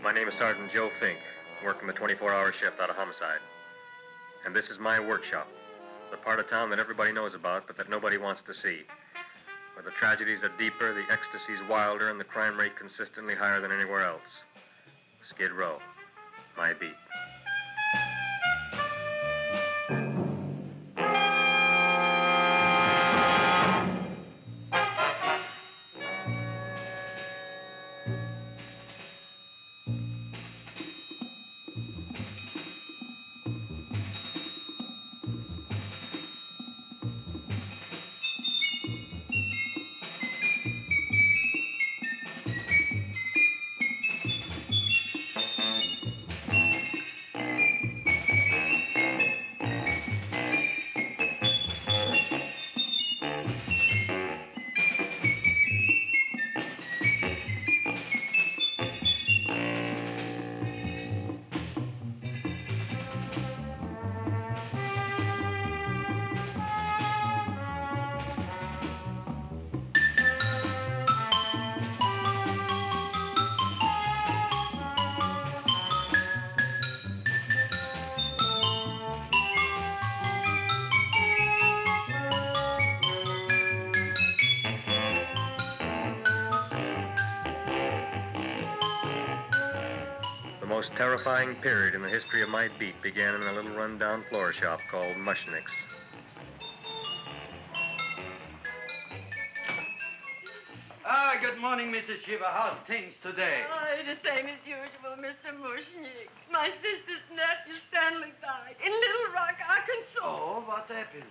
My name is Sergeant Joe Fink, working the 24-hour shift out of homicide. And this is my workshop, the part of town that everybody knows about, but that nobody wants to see. Where the tragedies are deeper, the ecstasy's wilder, and the crime rate consistently higher than anywhere else. Skid Row, my beat. The most terrifying period in the history of my beat began in a little run-down floor shop called Mushnick's. Good morning, Mrs. Shiva. How's things today? Oh, the same as usual, Mr. Mushnick. My sister's nephew, Stanley, died in Little Rock, Arkansas. Oh, what happened?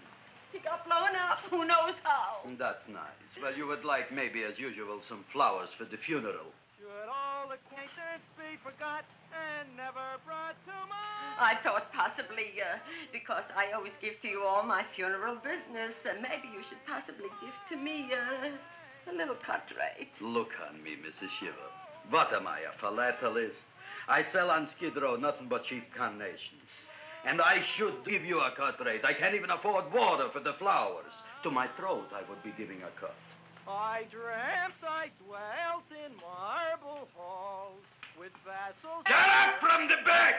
He got blown up. Who knows how? That's nice. Well, you would like, maybe as usual, some flowers for the funeral. Should all acquaintance be forgot and never brought to mind? I thought possibly, because I always give to you all my funeral business, maybe you should possibly give to me, a little cut rate. Look on me, Mrs. Shiva. What am I, a philatelist? I sell on Skid Row nothing but cheap carnations. And I should give you a cut rate. I can't even afford water for the flowers. To my throat, I would be giving a cut. I dreamt I dwelt in marble halls with vassals... Get up from the back!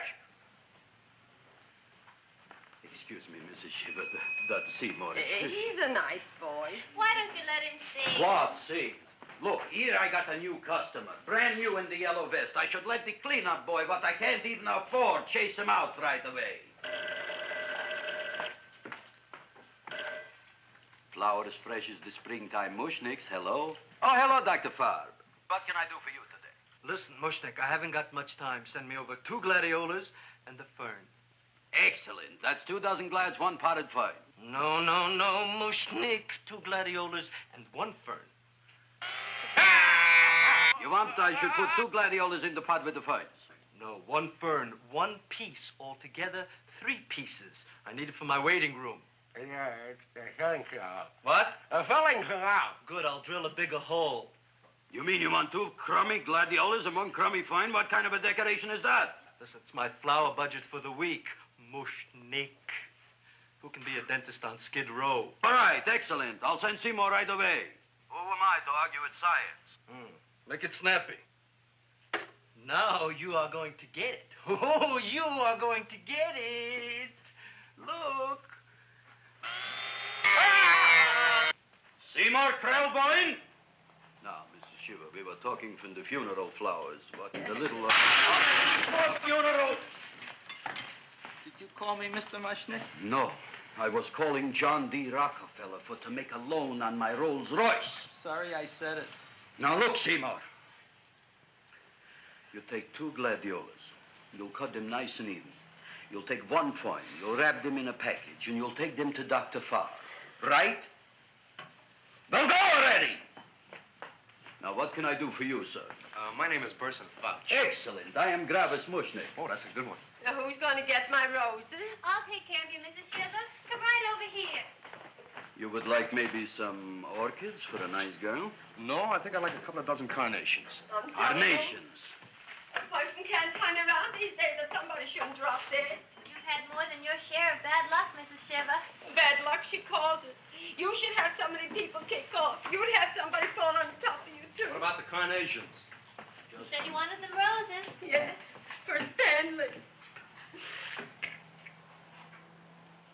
Excuse me, Mrs. Shiva, that's Seymour. He's a nice boy. Why don't you let him see? What, see? Look, here I got a new customer, brand new in the yellow vest. I should let the cleanup boy, what I can't even afford, chase him out right away. Flowers fresh as the springtime Mushnicks. Hello? Oh, hello, Dr. Farb. What can I do for you today? Listen, Mushnick, I haven't got much time. Send me over 2 gladiolas and the fern. Excellent. That's 2 dozen glads, 1 potted fern. No, Mushnick. 2 gladiolas and 1 fern. You want I should put 2 gladiolas in the pot with the ferns? No, 1 fern, 1 piece. Altogether, 3 pieces. I need it for my waiting room. Yeah, it's the filling canal. What? A filling canal. Good, I'll drill a bigger hole. You mean you want 2 crummy gladiolas and 1 crummy fern? What kind of a decoration is that? Listen, it's my flower budget for the week. Mushnick. Who can be a dentist on Skid Row? All right, excellent. I'll send Seymour right away. Who am I to argue with science? Make it snappy. Now you are going to get it. Oh, you are going to get it. Look. Seymour Krelborn? Now, Mrs. Shiva, we were talking from the funeral flowers. What the little... For funeral! Did you call me Mr. Mushnick? No. I was calling John D. Rockefeller for to make a loan on my Rolls Royce. Sorry I said it. Now, look, Seymour. You take 2 gladiolas. You'll cut them nice and even. You'll take 1 fern. You'll wrap them in a package, and you'll take them to Dr. Farr. Right? Now go already! Now, what can I do for you, sir? My name is Burson Fouch. Excellent. I am Gravis Mushnick. Oh, that's a good one. Who's going to get my roses? I'll take care of you, Mrs. Shiva. Come right over here. You would like maybe some orchids for a nice girl? No, I think I'd like a couple of dozen carnations. Carnations. A person can't turn around these days that somebody shouldn't drop dead. You've had more than your share of bad luck, Mrs. Shiva. Bad luck, she calls it. You should have so many people kick off. You'd have somebody fall on top of you, too. What about the carnations? You You said you wanted some roses. Yes, for Stanley.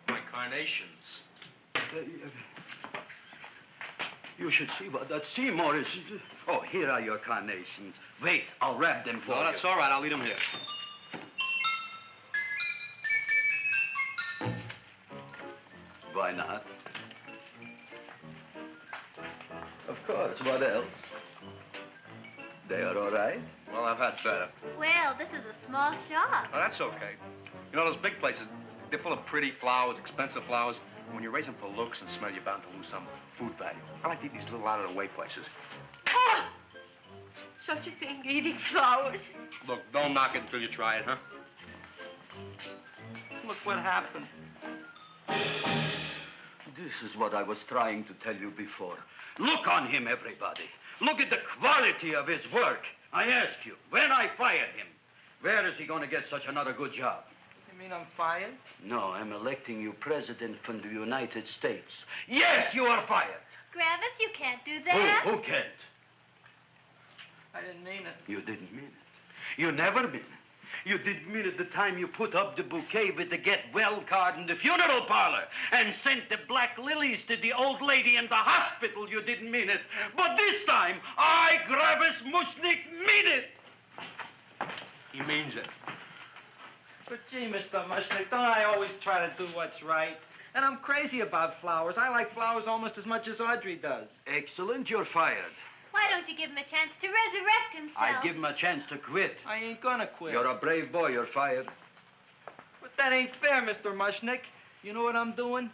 My carnations. You should see what that Seymour is. Oh, here are your carnations. Wait, I'll wrap them for you. No, that's all right. I'll leave them here. Why not? Of course, what else? They are all right? Well, I've had better. Well, this is a small shop. Oh, that's okay. You know, those big places, they're full of pretty flowers, expensive flowers. When you raise them for looks and smell, you're bound to lose some food value. I like to eat these little out-of-the-way places. Oh! Such a thing, eating flowers. Look, don't knock it until you try it, huh? Look what happened. This is what I was trying to tell you before. Look on him, everybody. Look at the quality of his work. I ask you, when I fired him, where is he going to get such another good job? You mean I'm fired? No, I'm electing you president from the United States. Yes, you are fired. Gravis, you can't do that. Who can't? I didn't mean it. You didn't mean it. You never mean it. You didn't mean it the time you put up the bouquet with the get well card in the funeral parlor and sent the black lilies to the old lady in the hospital. You didn't mean it. But this time, I, Gravis Mushnik, mean it. He means it. But gee, Mr. Mushnick, don't I always try to do what's right? And I'm crazy about flowers. I like flowers almost as much as Audrey does. Excellent, you're fired. Why don't you give him a chance to resurrect himself? I'd give him a chance to quit. I ain't gonna quit. You're a brave boy, you're fired. But that ain't fair, Mr. Mushnick. You know what I'm doing?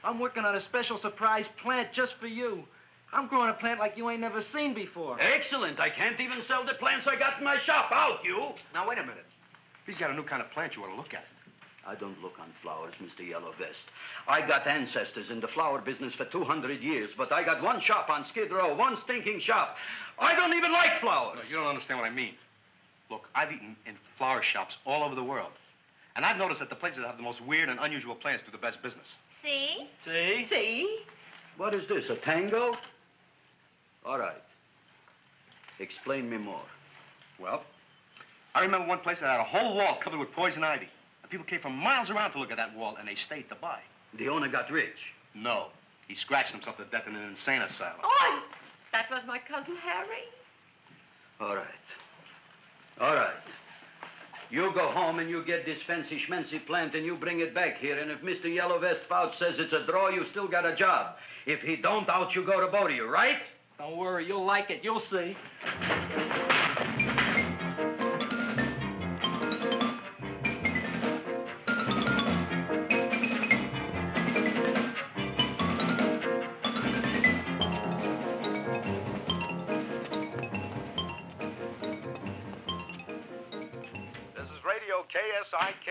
I'm working on a special surprise plant just for you. I'm growing a plant like you ain't never seen before. Excellent. I can't even sell the plants I got in my shop. Out, you. Now, wait a minute. He's got a new kind of plant you want to look at. I don't look on flowers, Mr. Yellow Vest. I got ancestors in the flower business for 200 years, but I got one shop on Skid Row, one stinking shop. I don't even like flowers. No, you don't understand what I mean. Look, I've eaten in flower shops all over the world. And I've noticed that the places that have the most weird and unusual plants do the best business. See? See? See? What is this, a tango? All right. Explain me more. Well, I remember one place that had a whole wall covered with poison ivy. And people came from miles around to look at that wall, and they stayed to buy. The owner got rich. No. He scratched himself to death in an insane asylum. Oh, that was my cousin Harry. All right. All right. You go home and you get this fancy schmancy plant and you bring it back here. And if Mr. Yellow Vest Fouch says it's a draw, you still got a job. If he don't, out you go to both of you, right? Don't worry, you'll like it. You'll see. KSIK.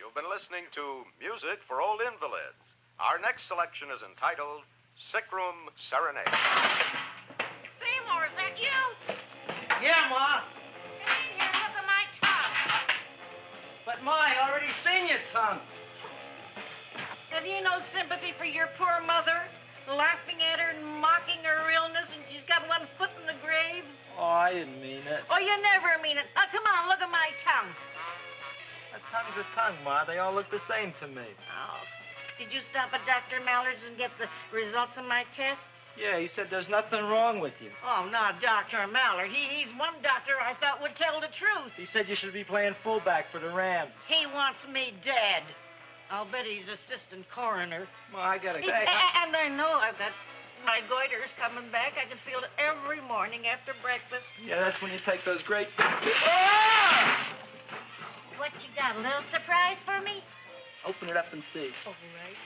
You've been listening to Music for Old Invalids. Our next selection is entitled Sick Room Serenade. Seymour, is that you? Yeah, Ma. Come in here, look at my tongue. But, Ma, I already seen your tongue. Have you no sympathy for your poor mother? Laughing at her and mocking her illness, and she's got one foot in the grave? Oh, I didn't mean it. Oh, you never mean it. Now, come on, look at my tongue. A tongue's a tongue, Ma. They all look the same to me. Oh, did you stop at Dr. Mallard's and get the results of my tests? Yeah, he said there's nothing wrong with you. Oh, not Dr. Mallard. He's one doctor I thought would tell the truth. He said you should be playing fullback for the Rams. He wants me dead. I'll bet he's assistant coroner. Ma, I gotta go. And I know I've got my goiter's coming back. I can feel it every morning after breakfast. Yeah, that's when you take those great... What you got, a little surprise for me? Open it up and see. All right.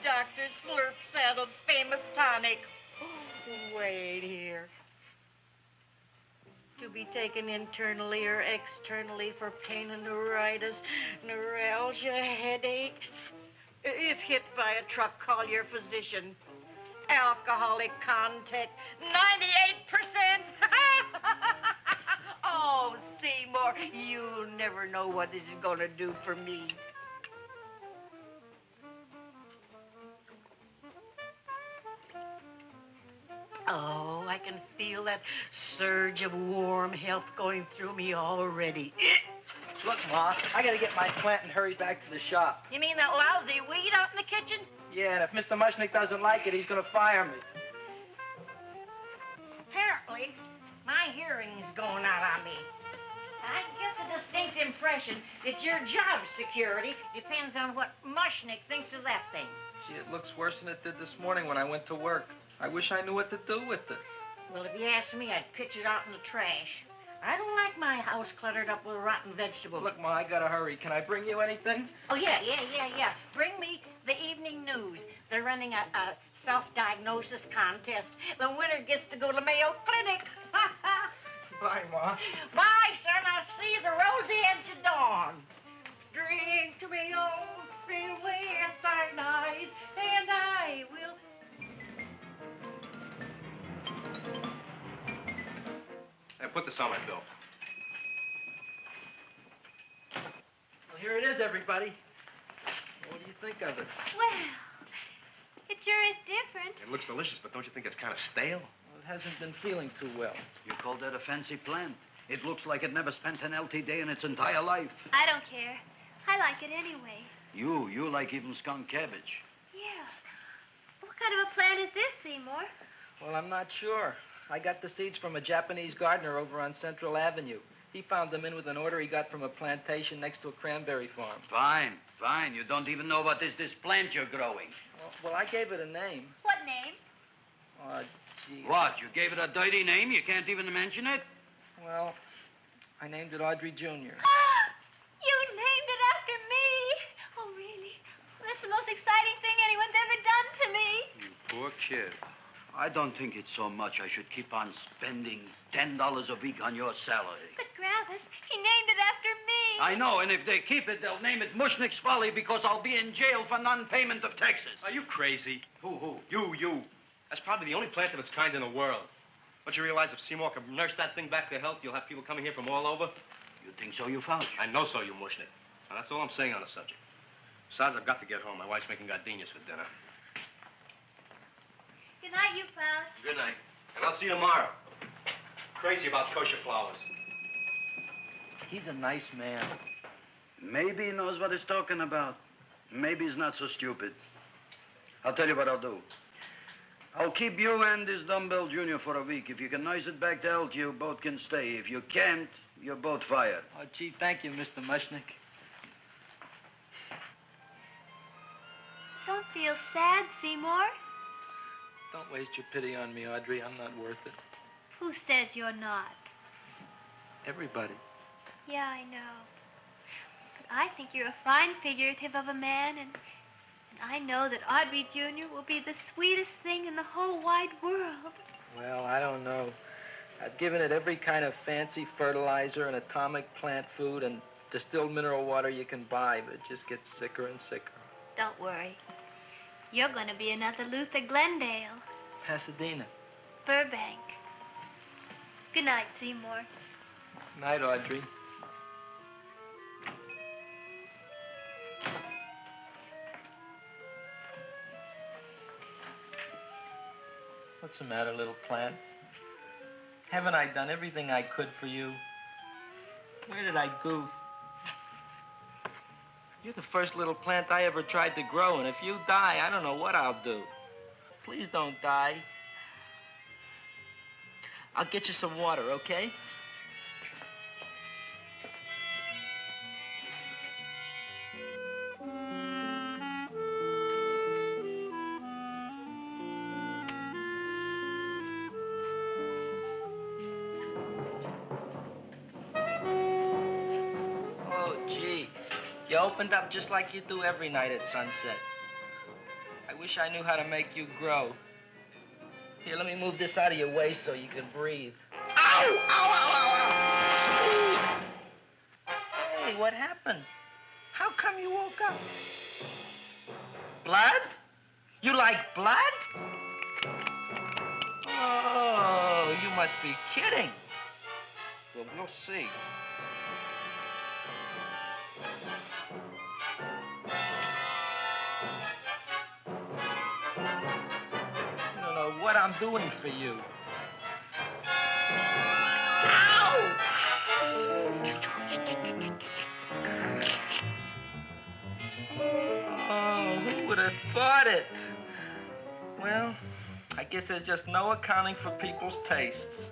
Dr. Slurp Saddle's famous tonic. Wait here. To be taken internally or externally for pain and neuritis, neuralgia, headache. If hit by a truck, call your physician. Alcoholic content, 98%. Oh, Seymour, you'll never know what this is going to do for me. can feel that surge of warm health going through me already. Look, Ma, I gotta get my plant and hurry back to the shop. You mean that lousy weed out in the kitchen? Yeah, and if Mr. Mushnick doesn't like it, he's gonna fire me. Apparently, my hearing's going out on me. I get the distinct impression that your job security depends on what Mushnick thinks of that thing. Gee, it looks worse than it did this morning when I went to work. I wish I knew what to do with it. Well, if you asked me, I'd pitch it out in the trash. I don't like my house cluttered up with rotten vegetables. Look, Ma, I gotta hurry. Can I bring you anything? Oh, yeah. Bring me the evening news. They're running a self-diagnosis contest. The winner gets to go to Mayo Clinic. Bye, Ma. Bye, son. I'll see you the rosy edge of dawn. Drink to me, old, feel with thine eyes, and I will... Hey, put this on my bill. Well, here it is, everybody. What do you think of it? Well, it sure is different. It looks delicious, but don't you think it's kind of stale? Well, it hasn't been feeling too well. You call that a fancy plant? It looks like it never spent an LT day in its entire life. I don't care. I like it anyway. You like even skunk cabbage. Yeah. What kind of a plant is this, Seymour? Well, I'm not sure. I got the seeds from a Japanese gardener over on Central Avenue. He found them in with an order he got from a plantation next to a cranberry farm. Fine. You don't even know what is this plant you're growing. Well, I gave it a name. What name? Oh, gee. What, you gave it a dirty name? You can't even mention it? Well, I named it Audrey Jr. You named it after me. Oh, really? That's the most exciting thing anyone's ever done to me. You poor kid. I don't think it's so much I should keep on spending $10 a week on your salary. But, Gravis, he named it after me. I know, and if they keep it, they'll name it Mushnick's Folly because I'll be in jail for non-payment of taxes. Are you crazy? Who? You. That's probably the only plant of its kind in the world. Don't you realize if Seymour could nurse that thing back to health, you'll have people coming here from all over? You think so, you found? I know so, you Mushnick. Now, that's all I'm saying on the subject. Besides, I've got to get home. My wife's making gardenias for dinner. Good night, you pal. Good night. And I'll see you tomorrow. Crazy about kosher flowers. He's a nice man. Maybe he knows what he's talking about. Maybe he's not so stupid. I'll tell you what I'll do. I'll keep you and this dumbbell junior for a week. If you can nurse it back to health, you both can stay. If you can't, you're both fired. Oh, gee, thank you, Mr. Mushnick. Don't feel sad, Seymour. Don't waste your pity on me, Audrey. I'm not worth it. Who says you're not? Everybody. Yeah, I know. But I think you're a fine figurative of a man, and I know that Audrey Jr. will be the sweetest thing in the whole wide world. Well, I don't know. I've given it every kind of fancy fertilizer and atomic plant food and distilled mineral water you can buy, but it just gets sicker and sicker. Don't worry. You're going to be another Luther Glendale. Pasadena. Burbank. Good night, Seymour. Night, Audrey. What's the matter, little plant? Haven't I done everything I could for you? Where did I goof? You're the first little plant I ever tried to grow, and if you die, I don't know what I'll do. Please don't die. I'll get you some water, okay? You opened up just like you do every night at sunset. I wish I knew how to make you grow. Here, let me move this out of your way so you can breathe. Ow! Ow, ow, ow, ow! Hey, what happened? How come you woke up? Blood? You like blood? Oh, you must be kidding. Well, we'll see. What I'm doing for you. would have thought it? Well, I guess there's just no accounting for people's tastes.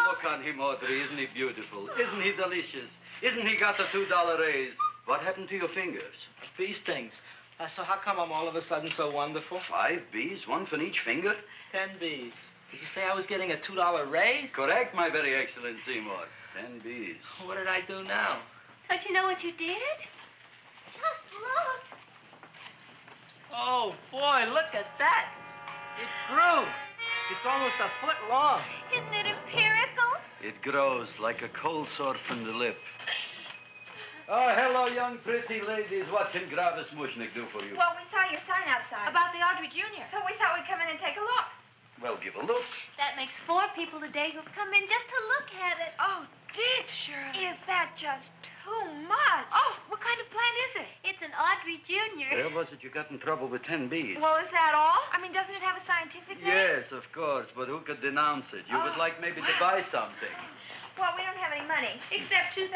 Look on him, Audrey. Isn't he beautiful? Isn't he delicious? Isn't he got the $2 raise? What happened to your fingers? Bee stings. So how come I'm all of a sudden so wonderful? 5 bees, one for each finger? 10 bees. Did you say I was getting a $2 raise? Correct, my very excellent Seymour. 10 bees. What did I do now? Don't you know what you did? Just look. Oh, boy, look at that. It grew. It's almost a foot long. Isn't it empirical? It grows like a cold sore from the lip. Oh, hello, young pretty ladies. What can Gravis Mushnik do for you? Well, we saw your sign outside. About the Audrey Jr. So we thought we'd come in and take a look. Well, give a look. That makes 4 people today who've come in just to look at it. Oh, Dick, Shirley. Is that just too much? Oh, what kind of plant is it? It's an Audrey Jr. Where was it you got in trouble with 10 bees? Well, is that all? I mean, doesn't it have a scientific name? Yes, of course, but who could denounce it? You would like maybe to buy something. Well, we don't have any money. Except $2,000.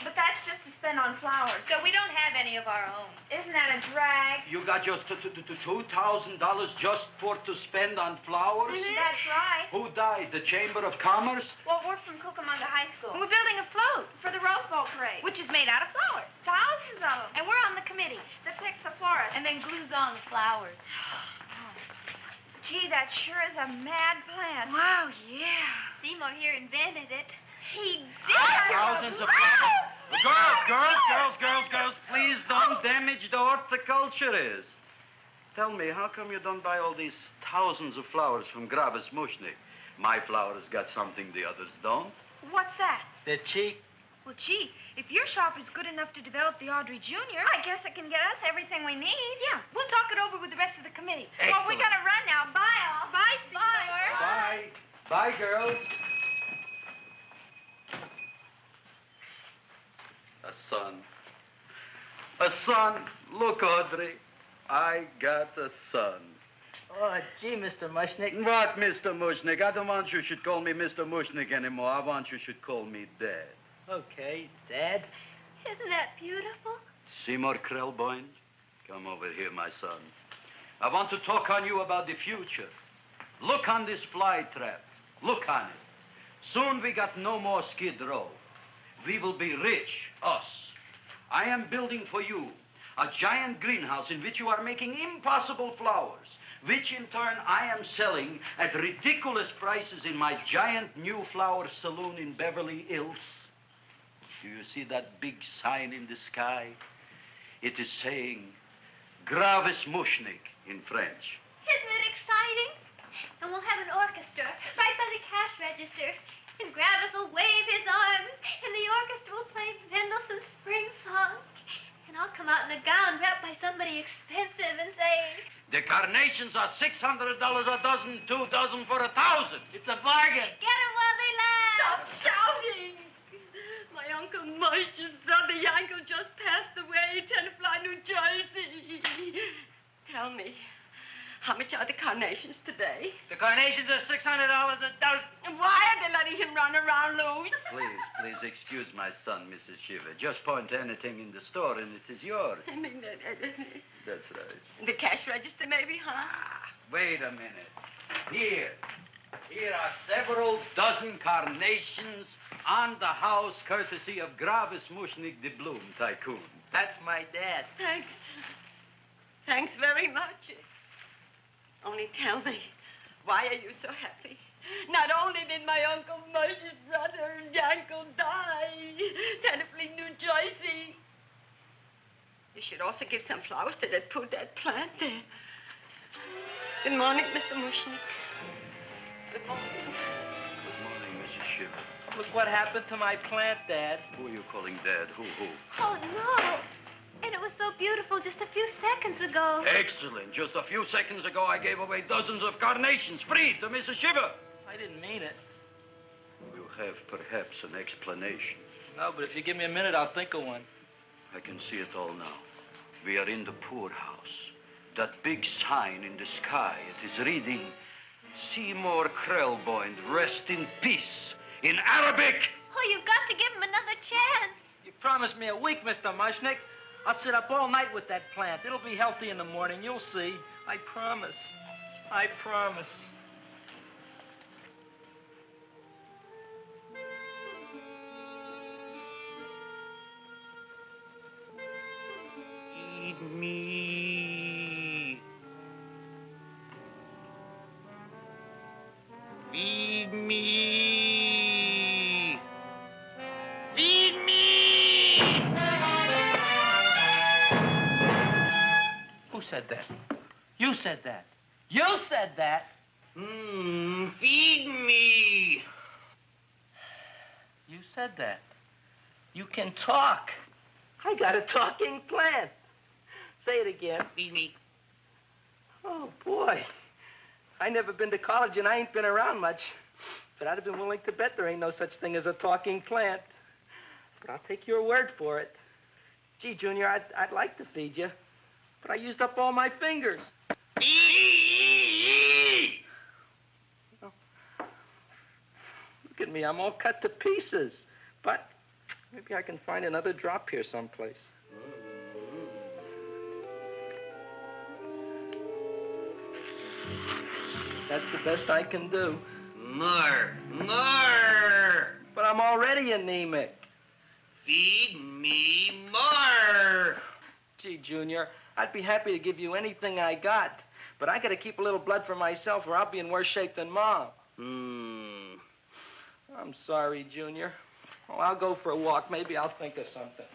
But that's just to spend on flowers. So we don't have any of our own. Isn't that a drag? You got just $2,000 just to spend on flowers? Mm-hmm. That's right. Who died? The Chamber of Commerce? Well, we're from Cucamonga High School. We're building a float for the Rose Bowl parade. Which is made out of flowers. Thousands of them. And we're on the committee that picks the florist. And then glues on the flowers. Gee, that sure is a mad plant. Wow, yeah. Seymour here invented it. He did. Thousands of flowers. Girls, please don't damage the horticulturist. Tell me, how come you don't buy all these thousands of flowers from Gravis Mushnik? My flowers got something the others don't. What's that? They're cheap. Well, gee, if your shop is good enough to develop the Audrey Jr., I guess it can get us everything we need. Yeah, we'll talk it over with the rest of the committee. Excellent. Well, we gotta run now. Bye, all. Bye, Seymour. Bye. Bye, girls. A son. A son. Look, Audrey. I got a son. Oh, gee, Mr. Mushnik. What, Mr. Mushnik? I don't want you should call me Mr. Mushnik anymore. I want you should call me Dad. Okay, Dad. Isn't that beautiful? Seymour Krelborn, come over here, my son. I want to talk on you about the future. Look on this fly trap. Look on it. Soon we got no more Skid Row. We will be rich, us. I am building for you a giant greenhouse in which you are making impossible flowers, which in turn I am selling at ridiculous prices in my giant new flower saloon in Beverly Hills. Do you see that big sign in the sky? It is saying Gravis Mushnik in French. Isn't it exciting? And we'll have an orchestra right by the cash register. And Gravis will wave his arms, and the orchestra will play Mendelssohn's Spring Song. And I'll come out in a gown wrapped by somebody expensive and say, The carnations are $600 a dozen, 2 dozen for 1,000. It's a bargain. get 'em while they last. Stop shouting! My Uncle Mosh's brother Yankel just passed away, Tenafly, New Jersey. Tell me, how much are the carnations today? The carnations are $600 a dozen. And why are they letting him run around loose? Please excuse my son, Mrs. Shiver. Just point to anything in the store and it is yours. I mean, That's right. the cash register maybe, huh? Wait a minute. Here are several dozen carnations on the house, courtesy of Gravis Mushnik, the Bloom Tycoon. That's my dad. Thanks. Thanks very much. Only tell me, why are you so happy? Not only did my Uncle Mosh's brother Yankel die, Tenafly, New Jersey, you should also give some flowers to that poor dead plant there. Good morning, Mr. Mushnik. Good morning. Good morning, Mrs. Shiver. Look what happened to my plant, Dad. Who are you calling Dad? Who? Oh, no. And it was so beautiful just a few seconds ago. Excellent. Just a few seconds ago, I gave away dozens of carnations free to Mrs. Shiver. I didn't mean it. You have perhaps an explanation. No, but if you give me a minute, I'll think of one. I can see it all now. We are in the poorhouse. That big sign in the sky, it is reading, Seymour Krelborn, rest in peace, in Arabic. Oh, you've got to give him another chance. You promised me a week, Mr. Mushnick. I'll sit up all night with that plant. It'll be healthy in the morning. You'll see. I promise. I promise. Feed me. Feed me. Feed me. Who said that? You said that. You said that. Feed me. You said that. You can talk. I got a talking plant. Say it again. Feed me. Oh, boy. I never been to college and I ain't been around much. But I'd have been willing to bet there ain't no such thing as a talking plant. But I'll take your word for it. Gee, Junior, I'd like to feed you. But I used up all my fingers. Oh. Look at me. I'm all cut to pieces. But maybe I can find another drop here someplace. That's the best I can do. More. But I'm already anemic. Feed me more. Gee, Junior, I'd be happy to give you anything I got. But I got to keep a little blood for myself or I'll be in worse shape than Mom. I'm sorry, Junior. Well, I'll go for a walk. Maybe I'll think of something.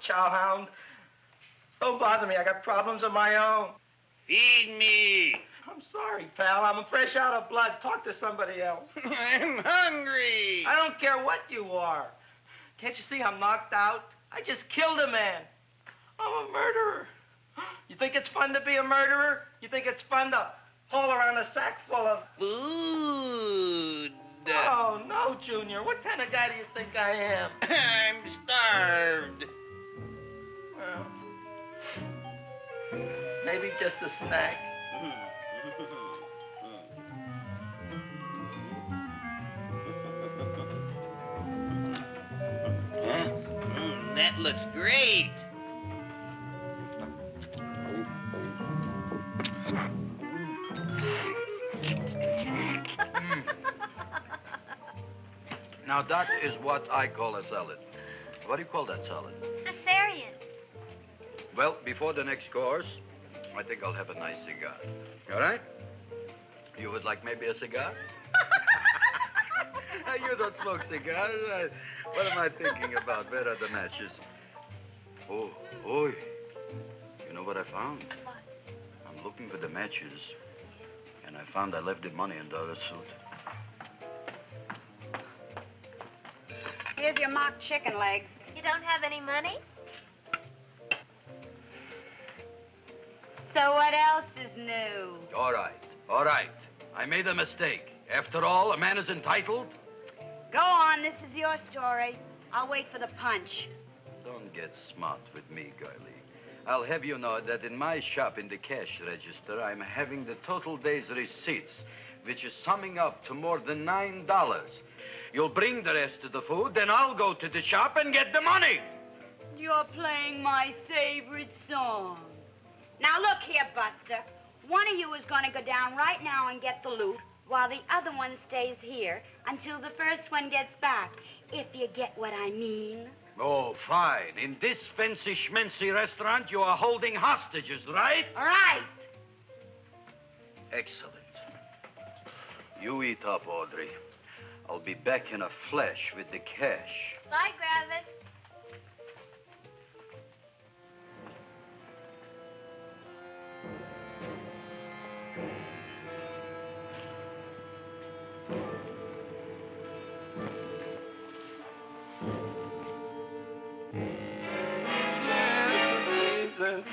Chowhound. Don't bother me. I got problems of my own. Feed me. I'm sorry, pal. I'm fresh out of blood. Talk to somebody else. I'm hungry. I don't care what you are. Can't you see I'm knocked out? I just killed a man. I'm a murderer. You think it's fun to be a murderer? You think it's fun to haul around a sack full of Food. Oh, no, Junior. What kind of guy do you think I am? I'm starved. Well, maybe just a snack. That looks great. Now, that is what I call a salad. What do you call that salad? Caesarean. Well, before the next course, I think I'll have a nice cigar. All right? You would like maybe a cigar? You don't smoke cigars. What am I thinking about? Where are the matches? Oh, oi. You know what I found? What? I'm looking for the matches, and I found I left the money in the other suit. Here's your mock chicken legs. You don't have any money? So what else is new? All right. I made a mistake. After all, a man is entitled. Go on, this is your story. I'll wait for the punch. Don't get smart with me, girlie. I'll have you know that in my shop in the cash register, I'm having the total day's receipts, which is summing up to more than $9. You'll bring the rest of the food, then I'll go to the shop and get the money. You're playing my favorite song. Now look here, Buster. One of you is going to go down right now and get the loot, while the other one stays here until the first one gets back, if you get what I mean. Oh, fine. In this fancy schmancy restaurant, you are holding hostages, right? All right. Excellent. You eat up, Audrey. I'll be back in a flash with the cash. Bye, Gravis.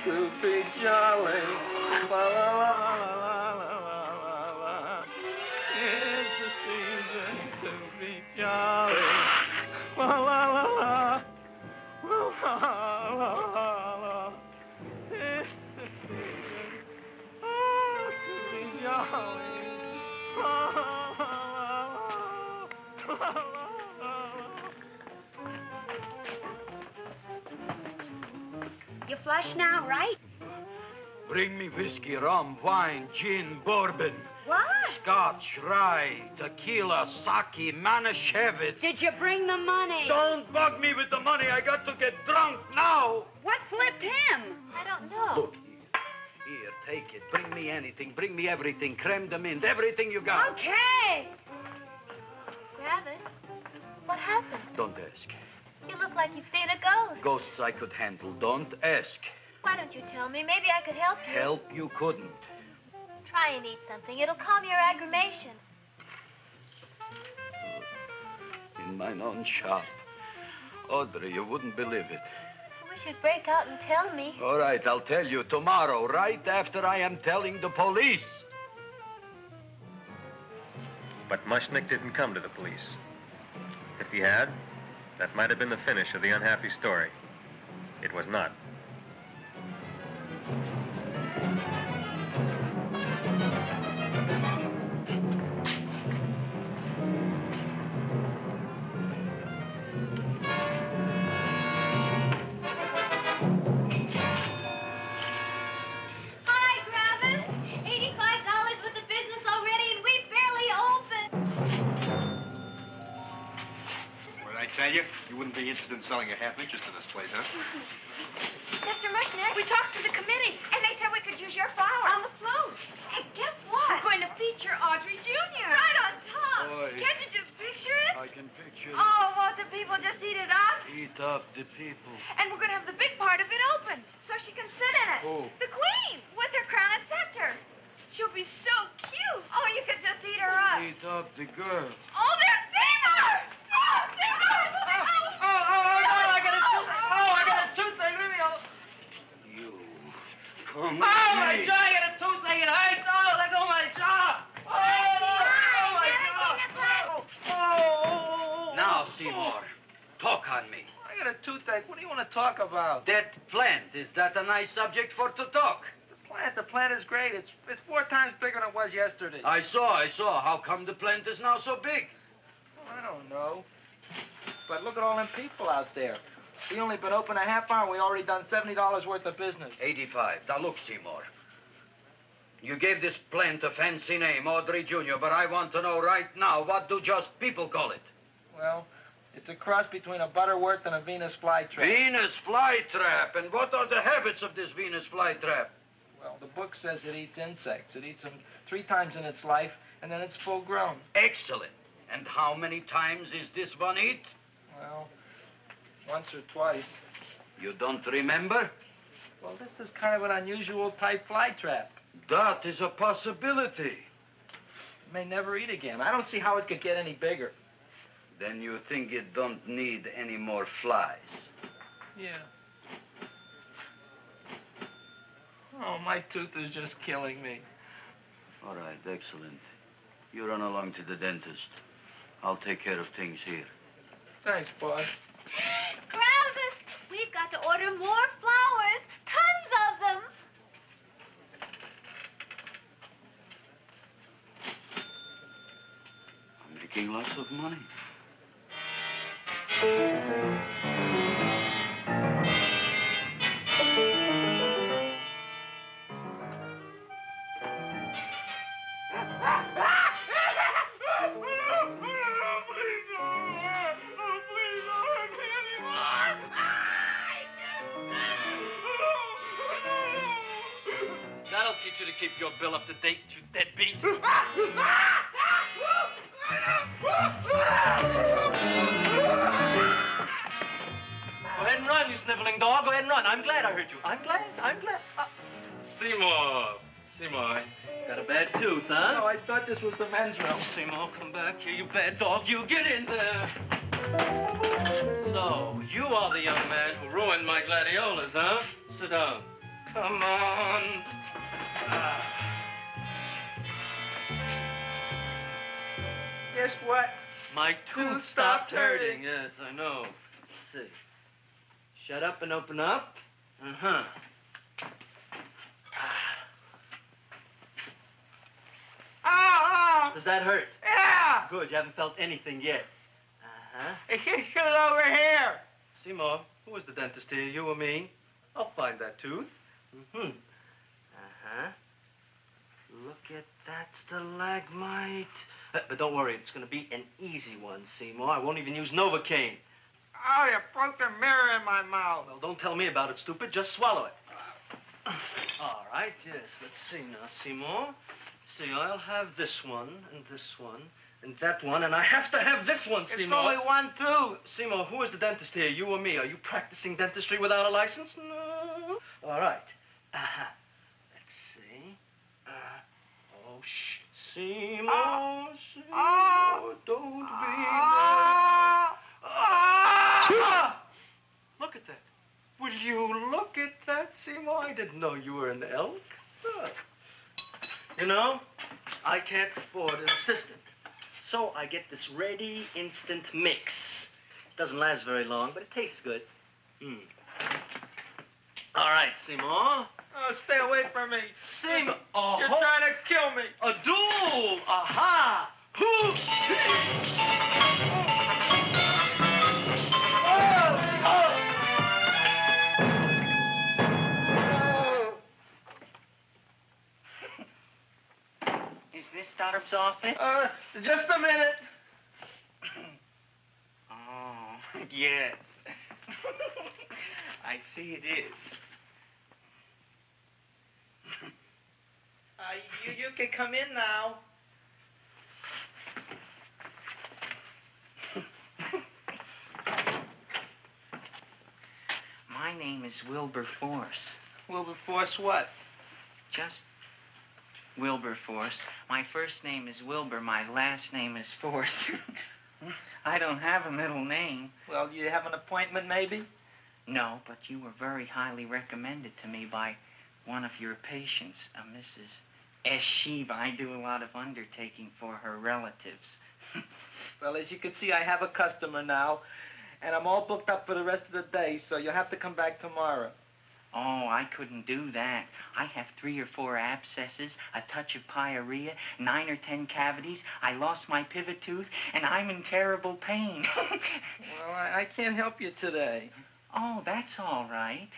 To be jolly. La, la, la, la, la, la, la. It's the season to be jolly. La, la, la, la. La, la, la, la. It's the season to be jolly. La, la, la, la. La, la, la. You flush now, right? Bring me whiskey, rum, wine, gin, bourbon. What? Scotch, rye, tequila, sake, Manischewitz. Did you bring the money? Don't bug me with the money. I got to get drunk now. What flipped him? I don't know. Look, here, take it. Bring me anything. Bring me everything. Creme de mint, everything you got. Okay. Gravis, what happened? Don't ask. You look like you've seen a ghost. Ghosts I could handle. Don't ask. Why don't you tell me? Maybe I could help you. Help you couldn't. Try and eat something. It'll calm your aggravation. In mine own shop. Audrey, you wouldn't believe it. I wish you'd break out and tell me. All right, I'll tell you tomorrow, right after I am telling the police. But Mushnick didn't come to the police. If he had, that might have been the finish of the unhappy story. It was not. Hi, Gravis. $85 with the business already, and we barely opened. What did I tell you? You wouldn't be interested in selling your half interest in this place, huh? Mr. Mushnick, we talked to the committee, and they said we could use your flour on the float. Hey, guess what? We're going to feature Audrey Jr. Right on top. Boy. Can't you just picture it? I can picture it. Oh, won't the people just eat it up? Eat up the people. And we're going to have the big part of it open, so she can sit in it. Who? The queen, with her crown and scepter. She'll be so cute. Oh, you could just eat her up. Eat up the girl. Oh, there's Seymour! Oh, Seymour! Oh, talk on me. I got a toothache. What do you want to talk about? That plant, is that a nice subject for to talk? The plant is great. It's 4 times bigger than it was yesterday. I saw. How come the plant is now so big? I don't know. But look at all them people out there. We only been open a half hour. We already done $70 worth of business. 85. Now look, Seymour. You gave this plant a fancy name, Audrey Jr., but I want to know right now, what do just people call it? Well, it's a cross between a Butterworth and a Venus flytrap. Venus flytrap? And what are the habits of this Venus flytrap? Well, the book says it eats insects. It eats them 3 times in its life, and then it's full grown. Excellent. And how many times is this one eat? Well, once or twice. You don't remember? Well, this is kind of an unusual type flytrap. That is a possibility. It may never eat again. I don't see how it could get any bigger. Then you think it don't need any more flies? Yeah. Oh, my tooth is just killing me. All right, excellent. You run along to the dentist. I'll take care of things here. Thanks, boss. Gravis, we've got to order more flowers. Tons of them. I'm making lots of money. That'll teach you to keep your bill up to date, you deadbeat. Go ahead and run, you sniveling dog. Go ahead and run. I'm glad I hurt you. I'm glad. Seymour, got a bad tooth, huh? No, I thought this was the men's room. Seymour, come back here, you bad dog. You get in there. So, you are the young man who ruined my gladiolas, huh? Sit down. Come on. Guess what? My tooth stopped hurting. Yes, I know. Let's see. Shut up and open up. Uh-huh. Oh! Does that hurt? Yeah! Good, you haven't felt anything yet. Uh-huh. It's just over here. Seymour, who was the dentist here, you or me? I'll find that tooth. Mm-hmm. Uh-huh. Look at that stalagmite. But don't worry, it's going to be an easy one, Seymour. I won't even use Novocaine. Oh, you broke the mirror in my mouth. Well, don't tell me about it, stupid. Just swallow it. All right, yes. Let's see now, Seymour. Let's see, I'll have this one, and that one, and I have to have this one, Seymour. It's only one tooth. Seymour, who is the dentist here, you or me? Are you practicing dentistry without a license? No. All right. Uh-huh. Let's see. Oh, shh. Seymour, Seymour, don't be mad. Look at that. Will you look at that, Seymour? I didn't know you were an elk. You know, I can't afford an assistant. So I get this ready instant mix. It doesn't last very long, but it tastes good. All right, Seymour. Oh, stay away from me. Seymour. You're trying to kill me. A duel. Aha. Is this Stoddard's office? Just a minute. Oh, yes. I see it is. You can come in now. My name is Wilberforce. Wilberforce what? Just Wilberforce. My first name is Wilbur. My last name is Force. I don't have a middle name. Well, you have an appointment, maybe? No, but you were very highly recommended to me by one of your patients, Mrs. S. Shiva. I do a lot of undertaking for her relatives. Well, as you can see, I have a customer now. and I'm all booked up for the rest of the day, so you'll have to come back tomorrow. Oh, I couldn't do that. I have 3 or 4 abscesses, a touch of pyorrhea, 9 or 10 cavities. I lost my pivot tooth, and I'm in terrible pain. Well, I can't help you today. Oh, that's all right.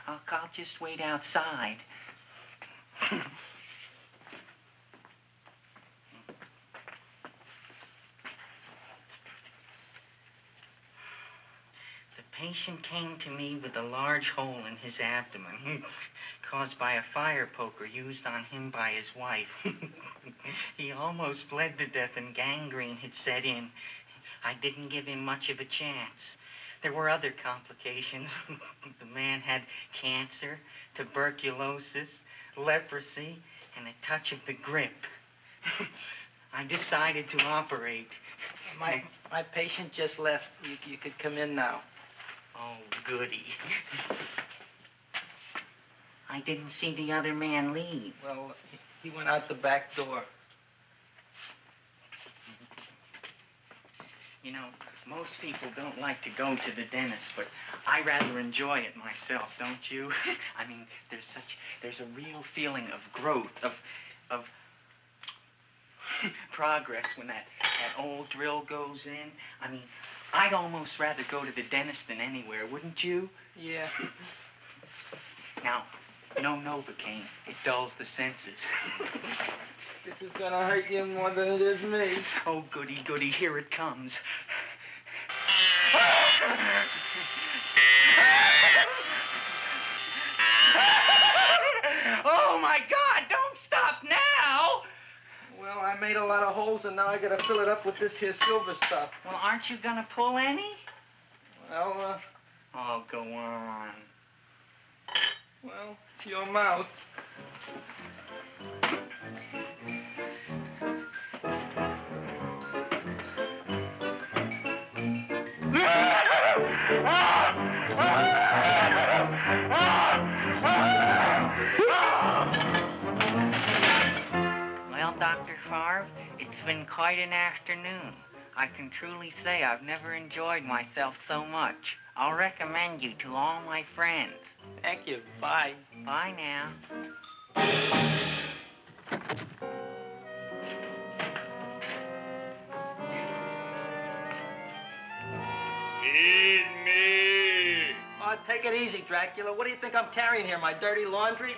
I'll just wait outside. The patient came to me with a large hole in his abdomen, caused by a fire poker used on him by his wife. He almost bled to death and gangrene had set in. I didn't give him much of a chance. There were other complications. The man had cancer, tuberculosis, leprosy, and a touch of the grip. I decided to operate. My patient just left. You could come in now. Oh, goody. I didn't see the other man leave. Well, he went out the back door. You know, most people don't like to go to the dentist, but I rather enjoy it myself, don't you? I mean, there's a real feeling of growth, of progress when that old drill goes in. I mean, I'd almost rather go to the dentist than anywhere, wouldn't you? Yeah. Now, no Novocaine. It dulls the senses. This is gonna hurt you more than it is me. Oh, goody, goody, here it comes. Oh, my God, don't stop now! Well, I made a lot of holes, and now I gotta fill it up with this here silver stuff. Well, aren't you gonna pull any? Well, Oh, go on. Well, it's your mouth. Well, Dr. Favre, it's been quite an afternoon. I can truly say I've never enjoyed myself so much. I'll recommend you to all my friends. Thank you. Bye. Bye now. Feed me. Oh, take it easy, Dracula. What do you think I'm carrying here, my dirty laundry?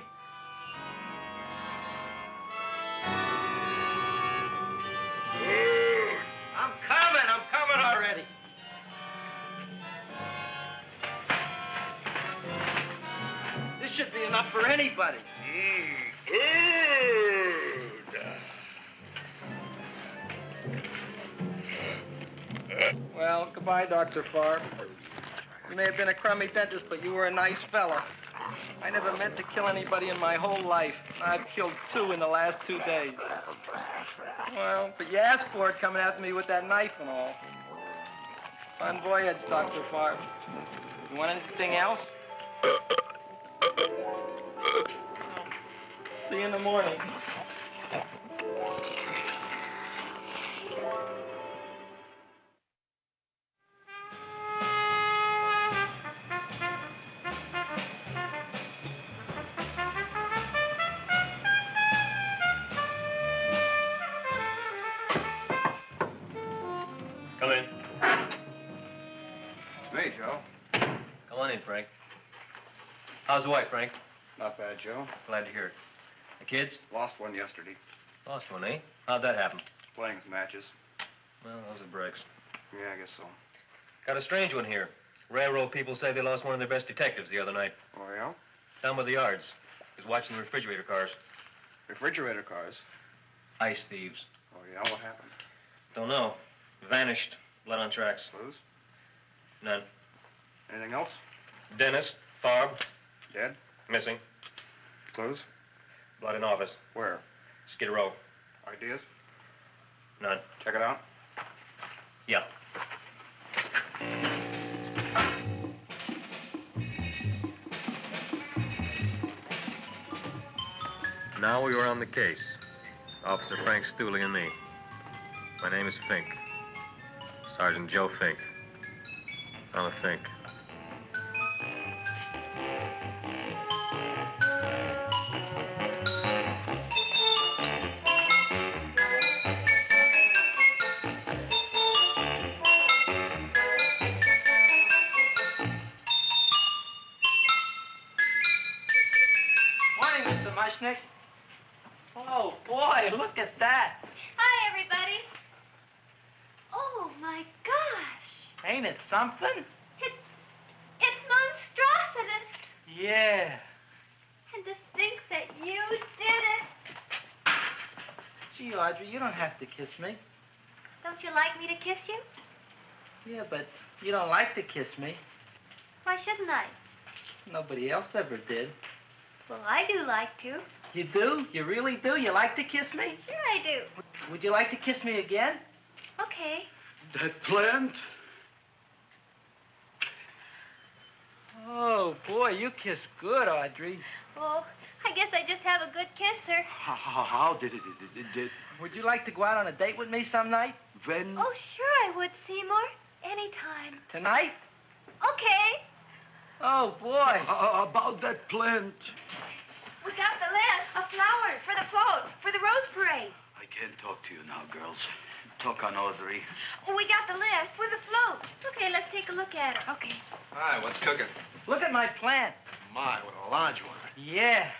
I'm coming already. This should be enough for anybody. Well, goodbye, Dr. Favre. You may have been a crummy dentist, but you were a nice fella. I never meant to kill anybody in my whole life. I've killed 2 in the last 2 days. Well, but you asked for it coming after me with that knife and all. Fun voyage, Dr. Favre. You want anything else? See you in the morning. Come in. Hey, Joe. Come on in, Frank. How's the wife, Frank? Not bad, Joe. Glad to hear it. The kids? Lost one yesterday. Lost one, eh? How'd that happen? Playing some matches. Well, those are breaks. Yeah, I guess so. Got a strange one here. Railroad people say they lost one of their best detectives the other night. Oh, yeah? Down by the yards. He was watching the refrigerator cars. Refrigerator cars? Ice thieves. Oh, yeah? What happened? Don't know. Vanished. Blood on tracks. Clues? None. Anything else? Dennis. Farb. Dead? Missing. Clues? Blood in office. Where? Skid Row. Ideas? None. Check it out. Yeah. Now we were on the case. Officer Frank Stooley and me. My name is Fink. Sergeant Joe Fink. trying to think. Morning, Mr. Mushnick. Oh, boy, look at that. Hi, everybody. Oh, my gosh. Ain't it something? It's monstrosity. Yeah. And to think that you did it. Gee, Audrey, you don't have to kiss me. Don't you like me to kiss you? Yeah, but you don't like to kiss me. Why shouldn't I? Nobody else ever did. Well, I do like to. You do? You really do? You like to kiss me? Sure I do. Would you like to kiss me again? Okay. That plant? Oh, boy, you kiss good, Audrey. Oh, I guess I just have a good kisser. How did it? Would you like to go out on a date with me some night? When? Oh, sure I would, Seymour. Anytime. Tonight? Okay. Oh, boy. About that plant. We got the list of flowers for the float, for the rose parade. I can't talk to you now, girls. Talk on Audrey. We got the list for the float. Okay, let's take a look at it. Okay. Hi, what's cooking? Look at my plant. My, what a large one. Yeah.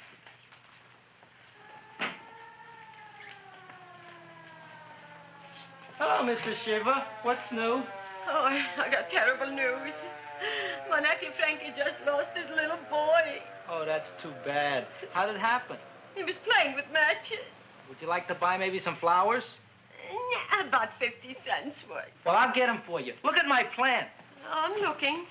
Hello, Mr. Shiva. What's new? Oh, I got terrible news. My nephew Frankie just lost his little boy. Oh, that's too bad. How did it happen? He was playing with matches. Would you like to buy maybe some flowers? About 50 cents worth. Well, I'll get them for you. Look at my plant. I'm looking.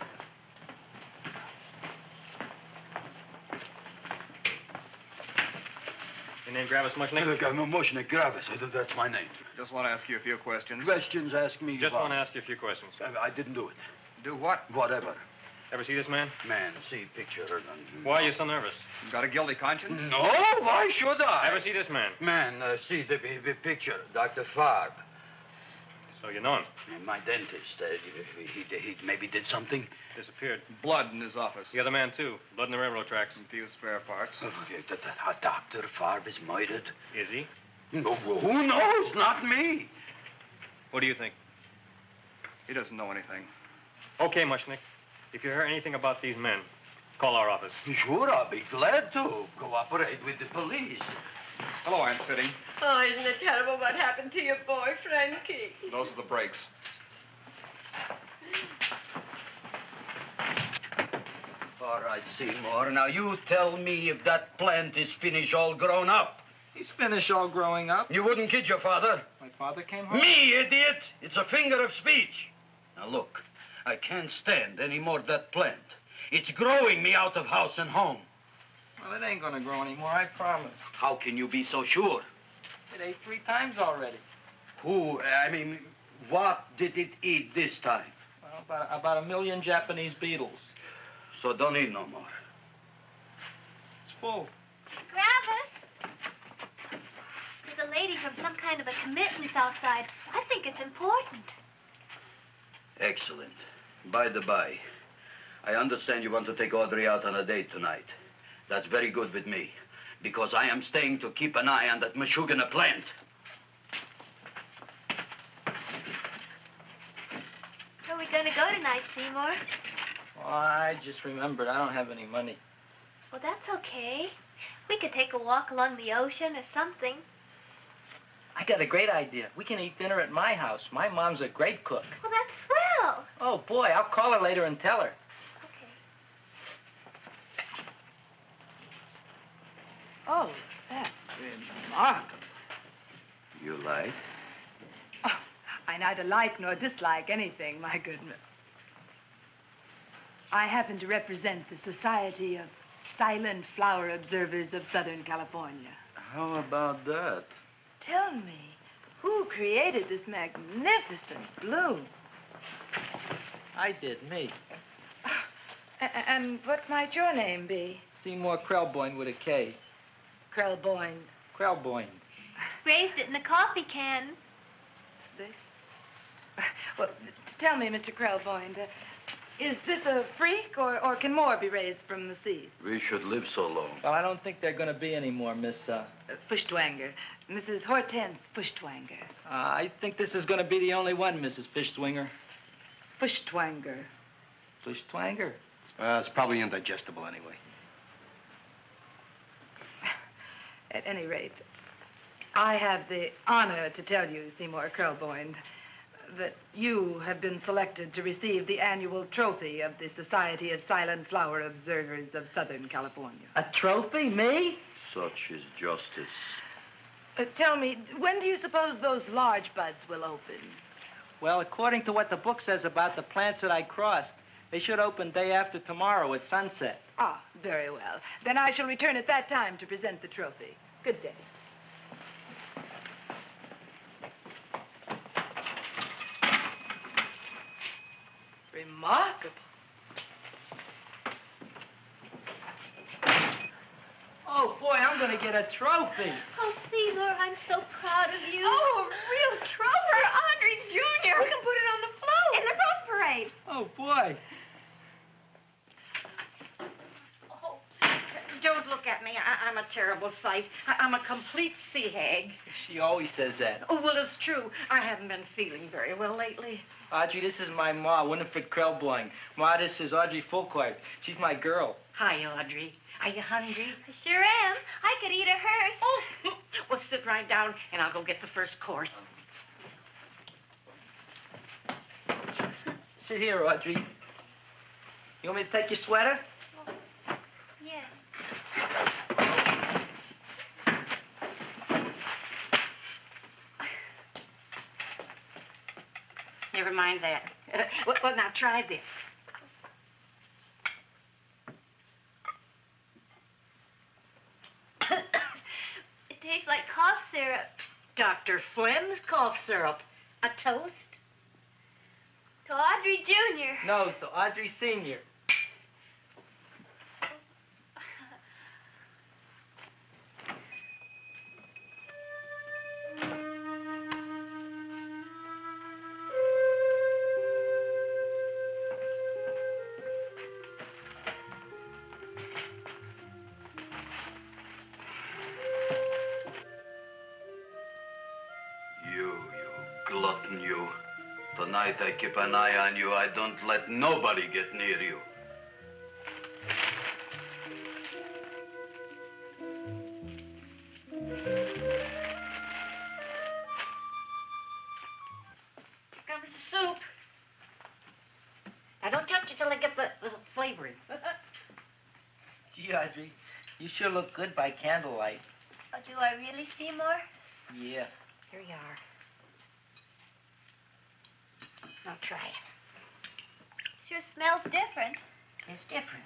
Your name Gravis Mushnick? Mushnick, Gravis. That's my name. Just want to ask you a few questions. Questions, ask me. Just want to ask you a few questions. I didn't do it. Do what? Whatever. Ever see this man? Man, see picture. Why are you so nervous? You got a guilty conscience? No, why should I? Ever see this man? Man, see the picture. Dr. Farb. So you know him? My dentist. He maybe did something. Disappeared. Blood in his office. The other man, too. Blood in the railroad tracks. And few spare parts. Dr. Farb is murdered. Is he? No, who knows? Not me. What do you think? He doesn't know anything. Okay, Mushnick. If you hear anything about these men, call our office. Sure, I'll be glad to cooperate with the police. Hello, Aunt City. Oh, isn't it terrible what happened to your boy, Frankie? Those are the brakes. All right, Seymour. Now, you tell me if that plant is finished all grown up. He's finished all growing up. You wouldn't kid your father? My father came home? Me, idiot! It's a figure of speech. Now, look. I can't stand any more of that plant. It's growing me out of house and home. Well, it ain't gonna grow anymore, I promise. How can you be so sure? It ate 3 times already. What did it eat this time? Well, about 1 million Japanese beetles. So don't eat no more. It's full. Gravis! There's a lady from some kind of a commitment outside. I think it's important. Excellent. By the by, I understand you want to take Audrey out on a date tonight. That's very good with me, because I am staying to keep an eye on that Meshuggah plant. Where are we going to go tonight, Seymour? Oh, I just remembered I don't have any money. Well, that's okay. We could take a walk along the ocean or something. I got a great idea. We can eat dinner at my house. My mom's a great cook. Well, that's swell. Oh, boy, I'll call her later and tell her. Okay. Oh, that's remarkable. You like? Oh, I neither like nor dislike anything, my goodness. I happen to represent the Society of Silent Flower Observers of Southern California. How about that? Tell me, who created this magnificent bloom? I did, me. And what might your name be? Seymour Krelborn with a K. Krelborn. Krelborn. Raised it in a coffee can. This? Well, tell me, Mr. Krelborn, Is this a freak, or can more be raised from the seeds? We should live so long. Well, I don't think there are going to be any more, Miss, Fuschtwanger. Mrs. Hortense Fuschtwanger. I think this is going to be the only one, Mrs. Fishswinger. Fuschtwanger. Fuschtwanger? It's probably indigestible anyway. At any rate, I have the honor to tell you, Seymour Krelborn, that you have been selected to receive the annual trophy of the Society of Silent Flower Observers of Southern California. A trophy? Me? Such is justice. Tell me, when do you suppose those large buds will open? Well, according to what the book says about the plants that I crossed, they should open day after tomorrow at sunset. Ah, very well. Then I shall return at that time to present the trophy. Good day. Remarkable. Oh, boy, I'm going to get a trophy. Oh, Seymour, I'm so proud of you. Oh, a real trophy for Audrey Jr. We can put it on the float. In the Rose Parade. Oh, boy. Don't look at me. I'm a terrible sight. I'm a complete sea hag. She always says that. Oh, well, it's true. I haven't been feeling very well lately. Audrey, this is my ma, Winifred Krelborn. Ma, this is Audrey Fulcourt. She's my girl. Hi, Audrey. Are you hungry? I sure am. I could eat a hearse. Oh, well, sit right down, and I'll go get the first course. Sit here, Audrey. You want me to take your sweater? Yeah. Never mind that. Well, now try this. It tastes like cough syrup. Dr. Flynn's cough syrup. A toast? To Audrey Jr. No, to Audrey Sr. Glutton, you. Tonight I keep an eye on you. I don't let nobody get near you. Here comes the soup. Now, don't touch it till I get the flavoring. Gee, Audrey, you sure look good by candlelight. Oh, do I really, Seymour? Yeah. Here you are. Now try it. Sure smells different. It's different.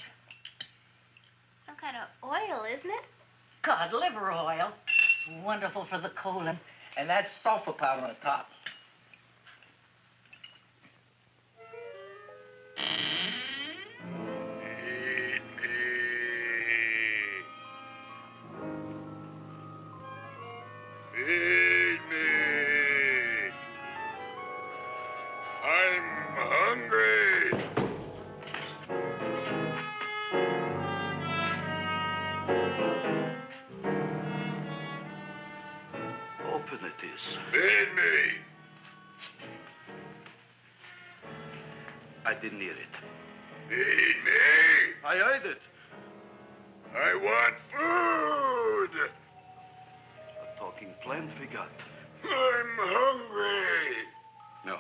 Some kind of oil, isn't it? Cod liver oil. It's wonderful for the colon. And that's sulfur powder on the top. Feed me. I'm hungry. Open it is. Feed me. I didn't hear it. Feed me. I heard it. I want food. A talking plant we got. I'm hungry. No.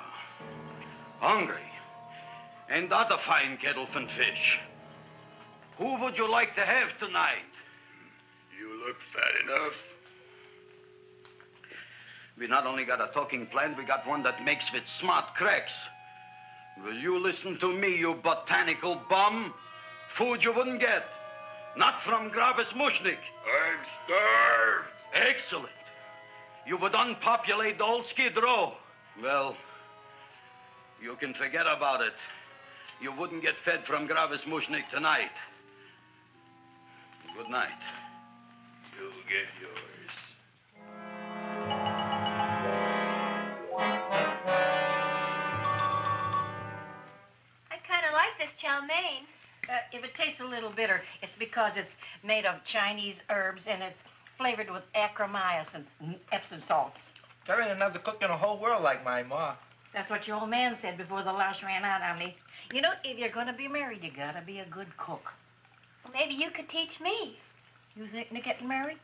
Hungry. And that a fine kettle of fish. Who would you like to have tonight? You look fat enough. We not only got a talking plant, we got one that makes with smart cracks. Will you listen to me, you botanical bum? Food you wouldn't get. Not from Gravis Mushnik. I'm starved. Excellent. You would unpopulate the old Skid Row. Well, you can forget about it. You wouldn't get fed from Gravis Mushnik tonight. Good night. You'll get yours. I kind of like this chow mein. If it tastes a little bitter, it's because it's made of Chinese herbs and it's flavored with acromycin and Epsom salts. There ain't another cook in the whole world like my ma. That's what your old man said before the louse ran out on me. You know, if you're going to be married, you got to be a good cook. Well, maybe you could teach me. You think of getting married?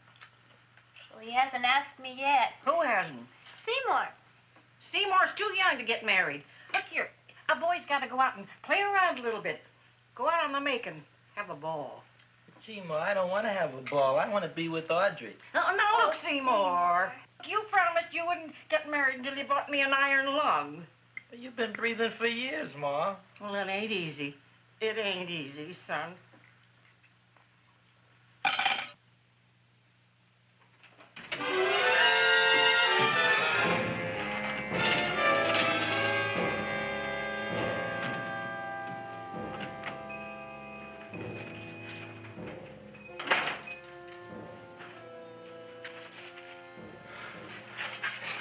Well, he hasn't asked me yet. Who hasn't? Seymour. Seymour's too young to get married. Look here, a boy's got to go out and play around a little bit. Go out on the make and have a ball. Gee, Ma, I don't want to have a ball. I want to be with Audrey. Oh, no, look, Seymour. You promised you wouldn't get married until you bought me an iron lung. But you've been breathing for years, Ma. Well, it ain't easy. It ain't easy, son.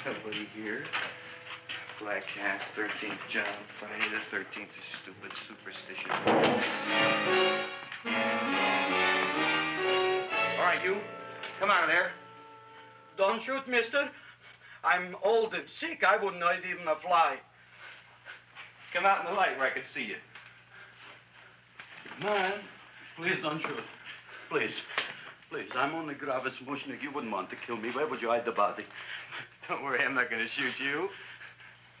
Nobody here. Black Cat, 13th John, Friday the 13th is stupid superstition. All right, you. Come out of there. Don't shoot, mister. I'm old and sick. I wouldn't hurt even a fly. Come out in the light where I can see you. Come on. Please don't shoot. Please. Please, I'm only Gravis Mushnik. You wouldn't want to kill me. Where would you hide the body? Don't worry, I'm not going to shoot you.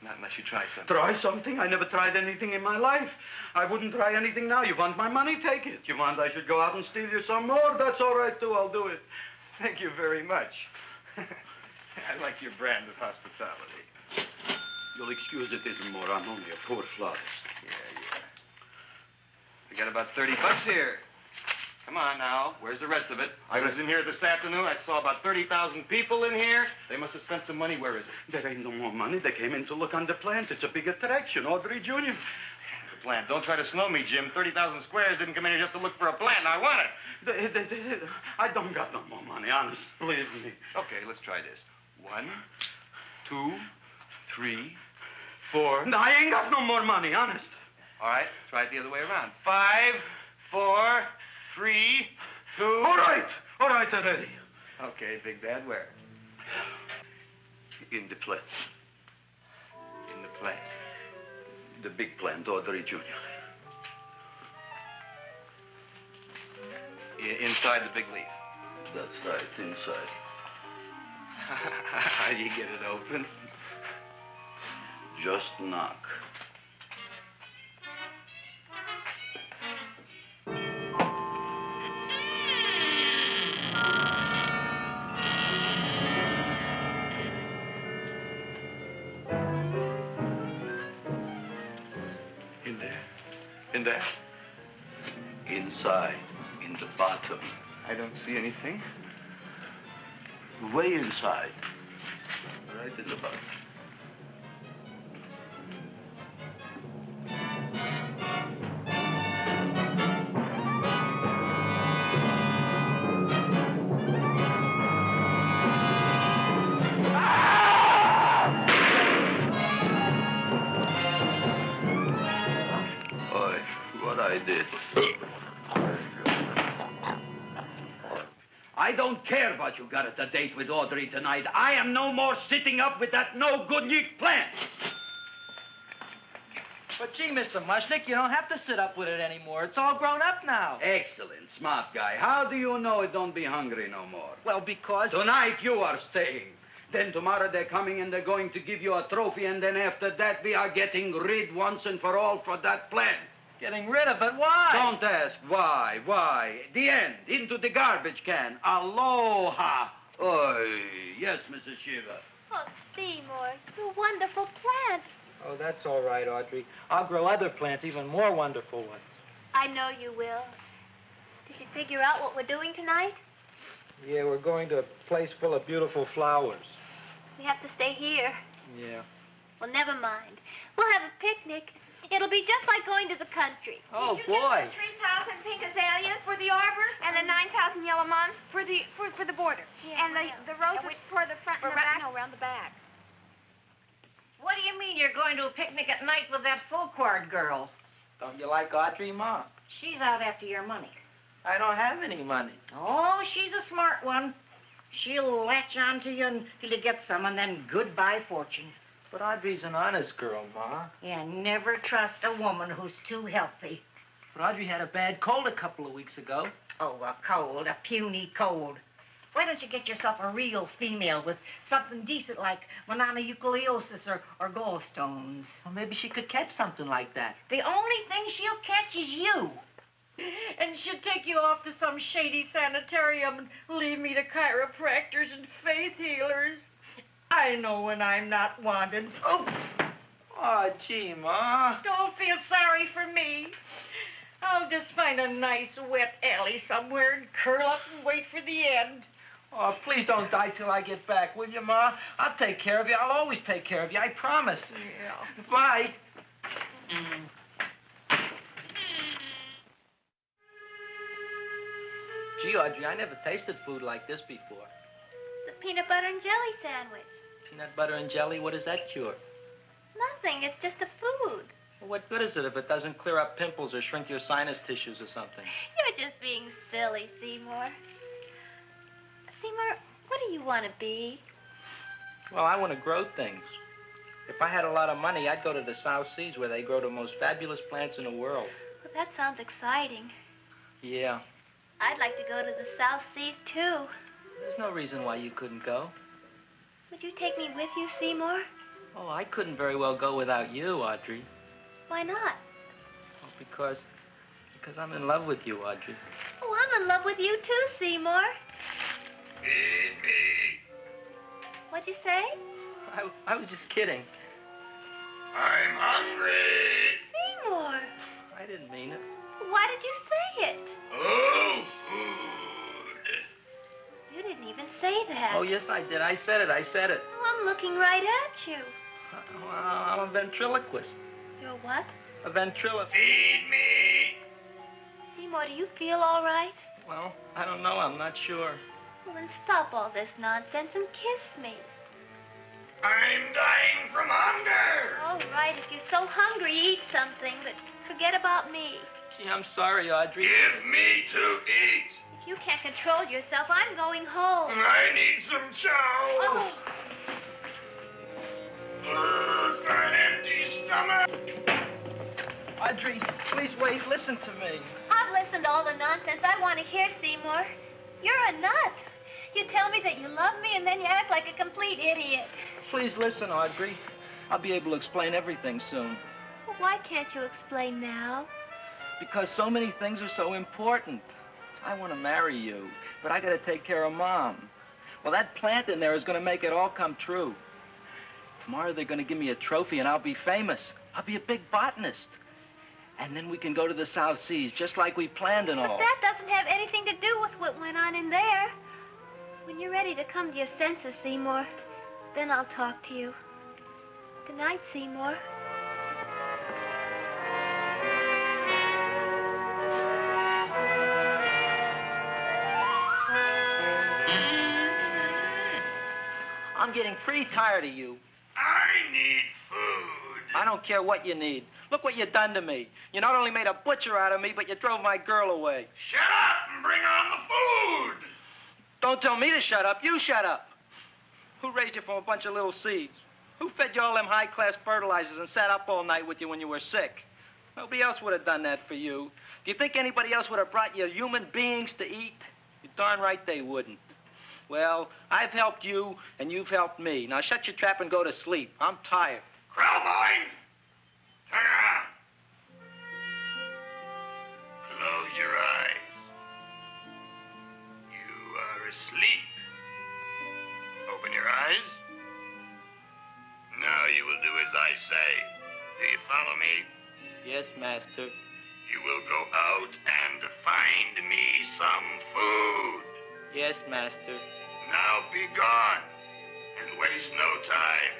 Not unless you try something. Try something? I never tried anything in my life. I wouldn't try anything now. You want my money? Take it. You want I should go out and steal you some more? That's all right, too. I'll do it. Thank you very much. I like your brand of hospitality. You'll excuse it isn't more. I'm only a poor florist. Yeah. We got about $30 here. Come on now. Where's the rest of it? I was in here this afternoon. I saw about 30,000 people in here. They must have spent some money. Where is it? There ain't no more money. They came in to look on the plant. It's a big attraction. Audrey Jr. The plant. Don't try to slow me, Jim. 30,000 squares didn't come in here just to look for a plant. I want it. I don't got no more money, honest. Believe me. Okay, let's try this. 1, 2, 3, 4. No, I ain't got no more money, honest. All right, try it the other way around. 5, 4, 3, 2. All right already. Okay, Big Bad, where? In the plant. In the plant. The big plant, Audrey Jr. Inside the big leaf. That's right, inside. How do you get it open? Just knock. In there? Inside, in the bottom. I don't see anything. Way inside. Right in the bottom. I did. I don't care what you got at the date with Audrey tonight. I am no more sitting up with that no-good Nick plant. But gee, Mr. Mushnick, you don't have to sit up with it anymore. It's all grown up now. Excellent, smart guy. How do you know it don't be hungry no more? Well, because... Tonight you are staying. Then tomorrow they're coming and they're going to give you a trophy, and then after that we are getting rid once and for all for that plant. Getting rid of it? Why? Don't ask why. Why? The end. Into the garbage can. Aloha. Oy. Yes, Mrs. Shiva. Oh, Seymour, you wonderful plants. Oh, that's all right, Audrey. I'll grow other plants, even more wonderful ones. I know you will. Did you figure out what we're doing tonight? Yeah, we're going to a place full of beautiful flowers. We have to stay here. Yeah. Well, never mind. We'll have a picnic. It'll be just like going to the country. Oh, Did you boy. get the 3,000 pink azaleas for the arbor and the 9,000 yellow mums for the border? Yeah, and the roses for the front and the back? No, around the back. What do you mean you're going to a picnic at night with that full-quart girl? Don't you like Audrey, Ma? She's out after your money. I don't have any money. Oh, she's a smart one. She'll latch on to you until you get some, and then goodbye fortune. But Audrey's an honest girl, Ma. Yeah, never trust a woman who's too healthy. But Audrey had a bad cold a couple of weeks ago. Oh, a cold, a puny cold. Why don't you get yourself a real female with something decent like mononucleosis or gallstones? Well, maybe she could catch something like that. The only thing she'll catch is you. And she'll take you off to some shady sanitarium and leave me to chiropractors and faith healers. I know when I'm not wanted. Oh, gee, Ma. Don't feel sorry for me. I'll just find a nice wet alley somewhere and curl up and wait for the end. Oh, please don't die till I get back, will you, Ma? I'll take care of you. I'll always take care of you. I promise. Yeah. Bye. Gee, Audrey, I never tasted food like this before. The peanut butter and jelly sandwich. Peanut butter and jelly, what does that cure? Nothing. It's just a food. Well, what good is it if it doesn't clear up pimples or shrink your sinus tissues or something? You're just being silly, Seymour. Seymour, what do you want to be? Well, I want to grow things. If I had a lot of money, I'd go to the South Seas where they grow the most fabulous plants in the world. Well, that sounds exciting. Yeah. I'd like to go to the South Seas, too. There's no reason why you couldn't go. Would you take me with you, Seymour? Oh, I couldn't very well go without you, Audrey. Why not? Oh, because I'm in love with you, Audrey. Oh, I'm in love with you, too, Seymour. Feed me. What'd you say? I was just kidding. I'm hungry. Seymour. I didn't mean it. Why did you say it? Oh, food. You didn't even say that. Oh, yes, I did. I said it. Oh, I'm looking right at you. I'm a ventriloquist. You're what? A ventriloquist. Feed me. Seymour, do you feel all right? Well, I don't know. I'm not sure. Well, then stop all this nonsense and kiss me. I'm dying from hunger. All right, if you're so hungry, eat something, but forget about me. Gee, I'm sorry, Audrey. Give me to eat. If you can't control yourself, I'm going home. I need some chow. Oh. Food for an empty stomach. Audrey, please wait. Listen to me. I've listened to all the nonsense I want to hear, Seymour. You're a nut. You tell me that you love me, and then you act like a complete idiot. Please listen, Audrey. I'll be able to explain everything soon. Well, why can't you explain now? Because so many things are so important. I want to marry you, but I got to take care of Mom. Well, that plant in there is going to make it all come true. Tomorrow they're going to give me a trophy, and I'll be famous. I'll be a big botanist. And then we can go to the South Seas, just like we planned and all. But that doesn't have anything to do with what went on in there. When you're ready to come to your senses, Seymour, then I'll talk to you. Good night, Seymour. I'm getting pretty tired of you. I need food. I don't care what you need. Look what you done to me. You not only made a butcher out of me, but you drove my girl away. Shut up and bring on the food. Don't tell me to shut up. You shut up. Who raised you from a bunch of little seeds? Who fed you all them high-class fertilizers and sat up all night with you when you were sick? Nobody else would have done that for you. Do you think anybody else would have brought you human beings to eat? You're darn right they wouldn't. Well, I've helped you, and you've helped me. Now shut your trap and go to sleep. I'm tired. Krelborn, turn around. Close your eyes. You are asleep. Open your eyes. Now you will do as I say. Do you follow me? Yes, Master. You will go out and find me some food. Yes, Master. Now be gone and waste no time.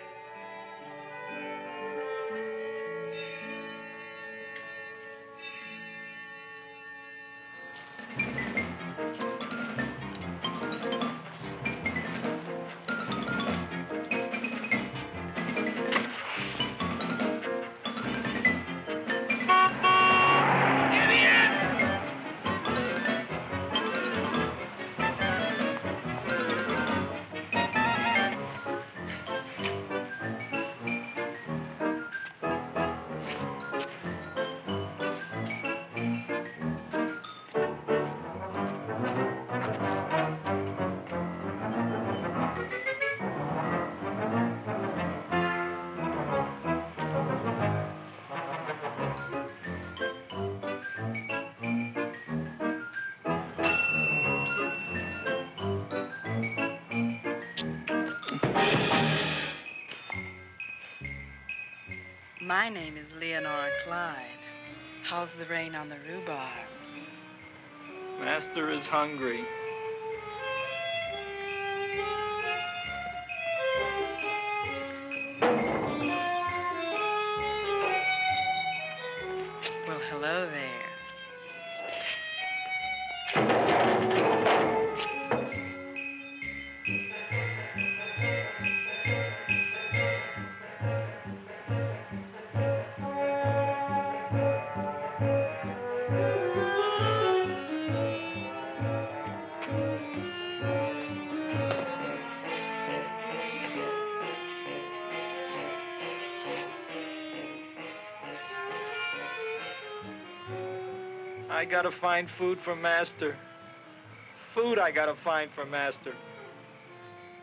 My name is Leonora Clyde. How's the rain on the rhubarb? Master is hungry. Well, hello there. I gotta find food for Master. Food I gotta find for Master.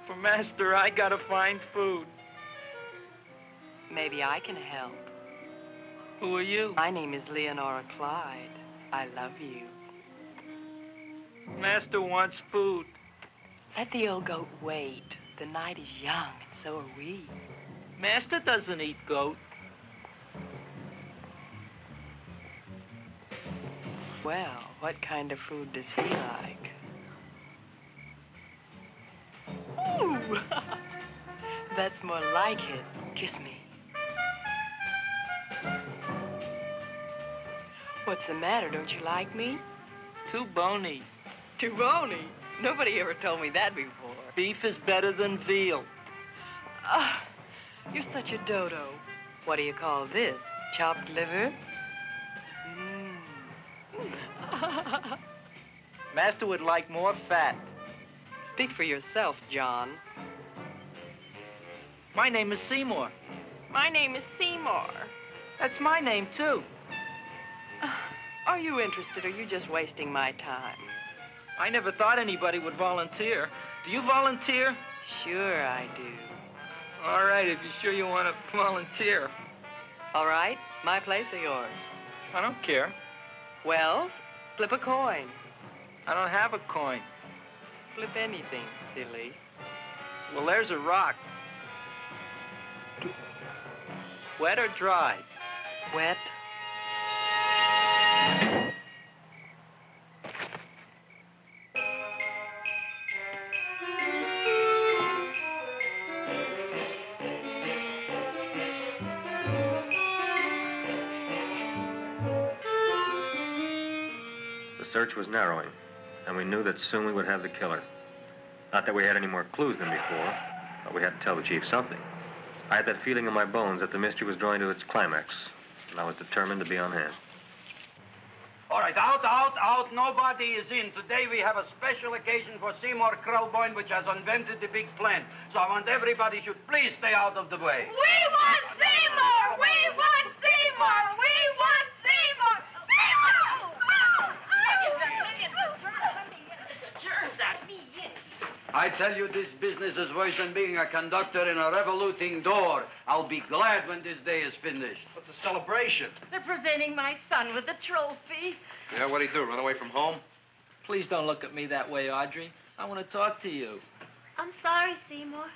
For Master, I gotta find food. Maybe I can help. Who are you? My name is Leonora Clyde. I love you. Master wants food. Let the old goat wait. The night is young, and so are we. Master doesn't eat goat. Well, what kind of food does he like? Ooh! That's more like it. Kiss me. What's the matter? Don't you like me? Too bony. Too bony? Nobody ever told me that before. Beef is better than veal. Ah, you're such a dodo. What do you call this? Chopped liver? Master would like more fat. Speak for yourself, John. My name is Seymour. My name is Seymour. That's my name, too. Are you interested, or are you just wasting my time? I never thought anybody would volunteer. Do you volunteer? Sure I do. All right, if you're sure you want to volunteer. All right, my place or yours? I don't care. Well, flip a coin. I don't have a coin. Flip anything, silly. Well, there's a rock. Wet or dry? Wet. The search was narrowing, and we knew that soon we would have the killer. Not that we had any more clues than before, but we had to tell the chief something. I had that feeling in my bones that the mystery was drawing to its climax, and I was determined to be on hand. All right, out. Nobody is in. Today we have a special occasion for Seymour Krelborn, which has invented the big plan. So I want everybody should please stay out of the way. We want Seymour! We want Seymour! We want Seymour! Seymour! I tell you, this business is worse than being a conductor in a revoluting door. I'll be glad when this day is finished. What's the celebration? They're presenting my son with a trophy. Yeah, what'd he do, run away from home? Please don't look at me that way, Audrey. I want to talk to you. I'm sorry, Seymour.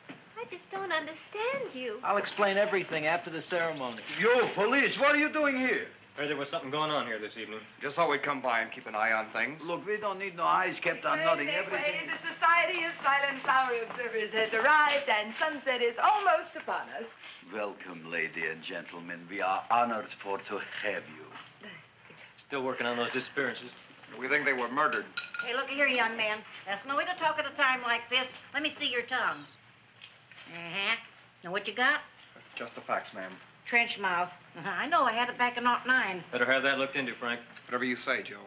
I just don't understand you. I'll explain everything after the ceremony. You, police, what are you doing here? Heard there was something going on here this evening. Just thought we'd come by and keep an eye on things. Look, we don't need no eyes kept on nothing. Everything. The Society of Silent Flower Observers has arrived, and sunset is almost upon us. Welcome, lady and gentlemen. We are honored for to have you. Still working on those disappearances. We think they were murdered. Hey, look here, young man. That's no way to talk at a time like this. Let me see your tongue. Uh-huh. Now, what you got? Just the facts, ma'am. Trench mouth. I know. I had it back in '09. Better have that looked into, Frank. Whatever you say, Joe.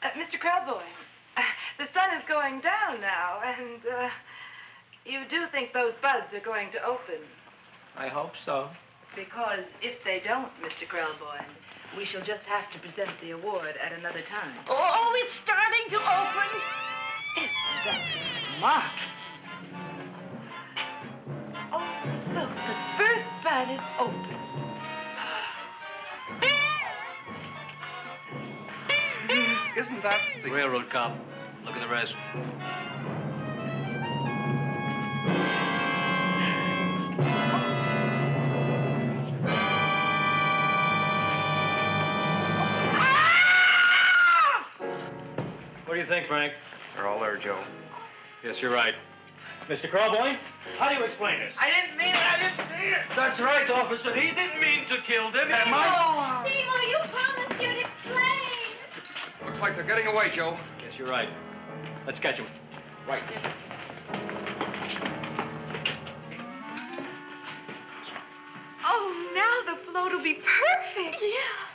Mr. Krelborn, the sun is going down now, and you do think those buds are going to open? I hope so. Because if they don't, Mr. Krelborn, we shall just have to present the award at another time. Oh, it's starting to open. Isn't that smart? Oh, look, the first bud is open. Isn't that The railroad cop. Look at the rest. think, Frank? They're all there, Joe. Yes, you're right. Mr. Krelborn, how do you explain this? I didn't mean it. That's right, officer. He didn't mean to kill them. Seymour, you promised you'd explain. Looks like they're getting away, Joe. Yes, you're right. Let's catch him. Right. Oh, now the float will be perfect. Yeah.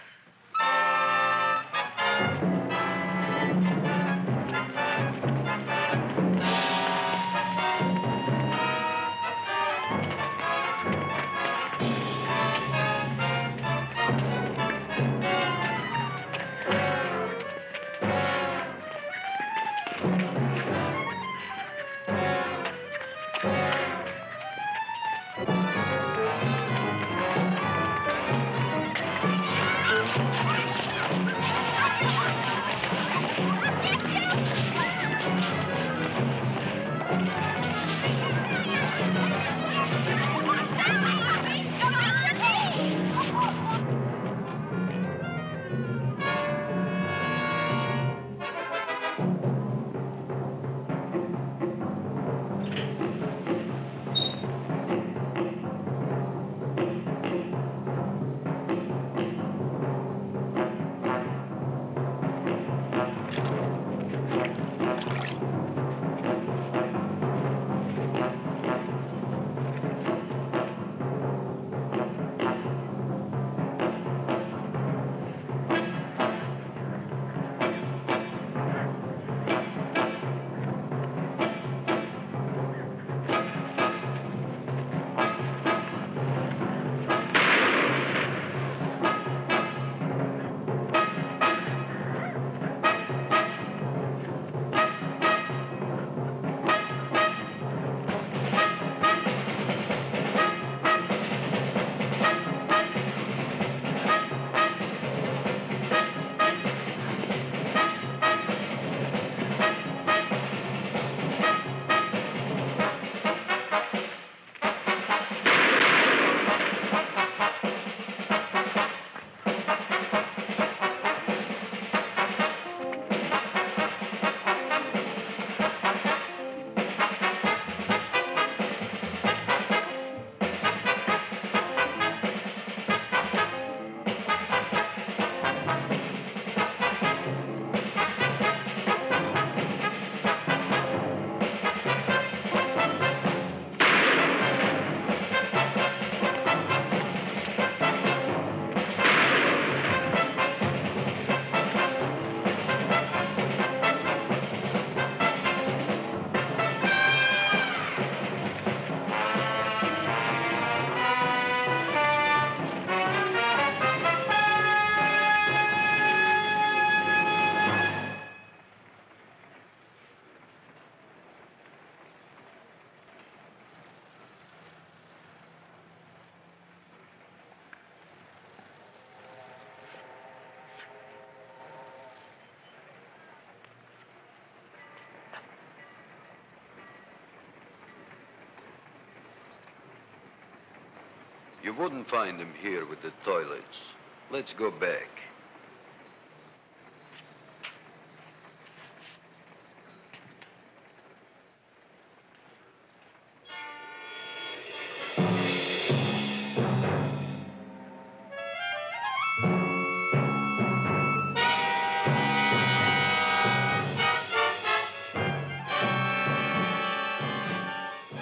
You wouldn't find him here with the toilets. Let's go back.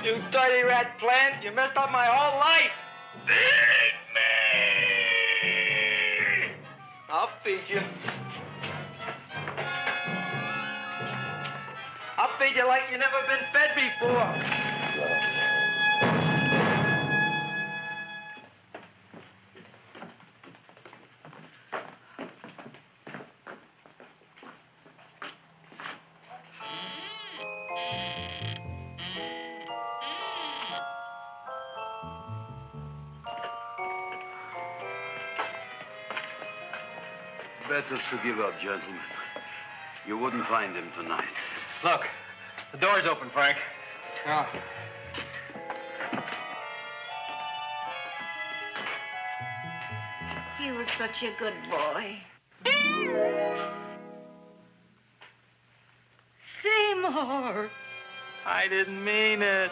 You dirty rat plant, you messed up my whole life. Feed me! I'll feed you. I'll feed you like you never been fed before. Better to give up, gentlemen. You wouldn't find him tonight. Look, the door's open, Frank. Oh. He was such a good boy. star. I didn't mean it.